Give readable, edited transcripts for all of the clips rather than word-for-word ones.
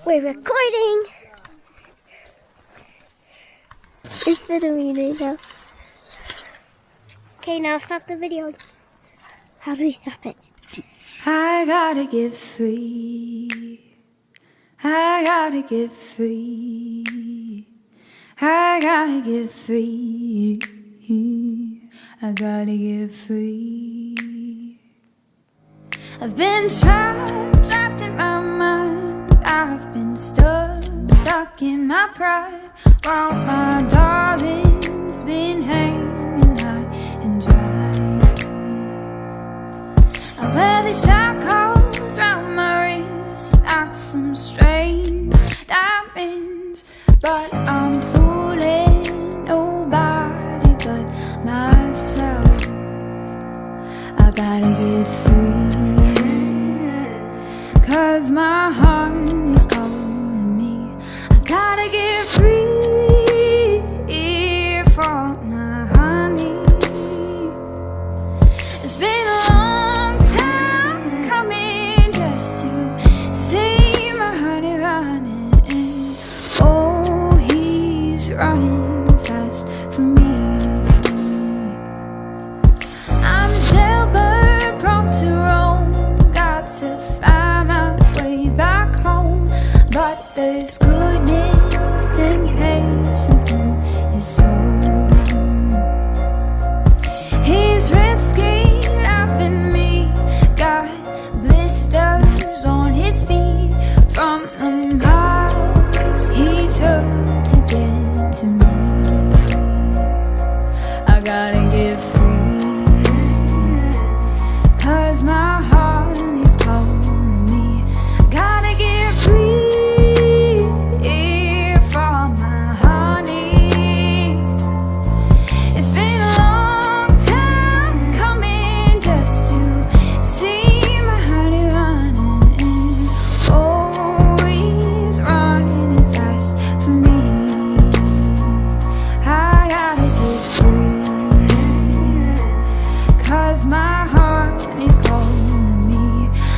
We're recording! Instead of me right now. Okay, now stop the video. How do we stop it? I gotta get free. I gotta get free. I gotta get free. I gotta get free. I've been trapped in my mind. I've been stuck in my pride. While my darling's been hanging high and dry. I wear the shackles round my wrist like some strange diamonds, but I'm fooling nobody but myself. I gotta get free, 'cause my heart is calling me. I gotta get free for my honey. It's been a long time coming just to see my honey running. Oh, he's running fast for me. I'm his jailbird, prone to roam. Got to find my way back home. But there's goodness and patience in his soul. He's risking loving me. Got blisters on his feet from the miles he took to get to me. I gotta get free, 'cause my heart is calling me. I gotta get free for my honey. It's been a long time coming just to see my honey running. Oh, he's running fast for me. I gotta get free, 'cause my heart is calling me.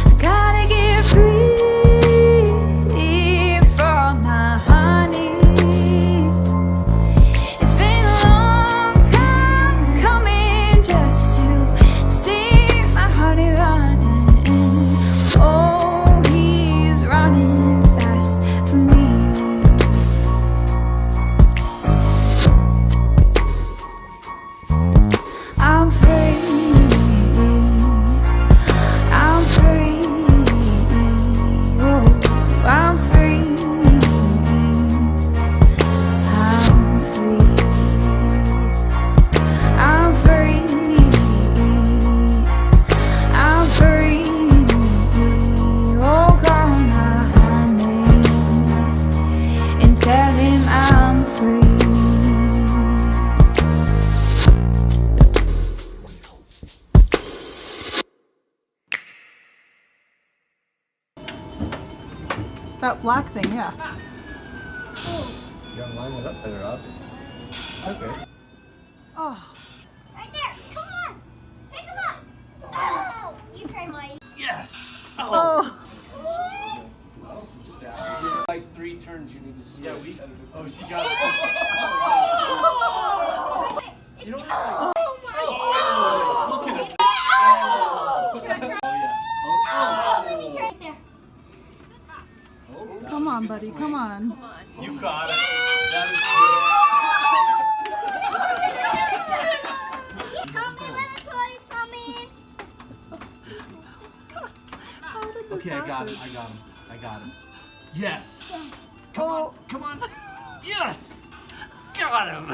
I gotta get free for my honey. It's been a long time coming just to see my honey running. Oh, he's running fast for me. I'm free. I'm free. Oh, I'm free. I'm free. I'm free. I'm free. Oh, call my honey and tell him I'm free. That black thing, yeah. You gotta line it up better, Ops. It's okay. Oh, Right there! Come on! Pick him up! Oh! You try mine. Yes! oh. Some stab. Like 3 turns you need to switch. Yeah, oh, she got it. Oh! You don't Oh! Oh! Look at it. Oh! Oh, yeah. Oh! Let me try it there. Oh, Come on, buddy, come on. you got it. That is Coming, little toys coming. good. Okay, I got him. I got him. Yes. Come on. Come on. Yes. Got him.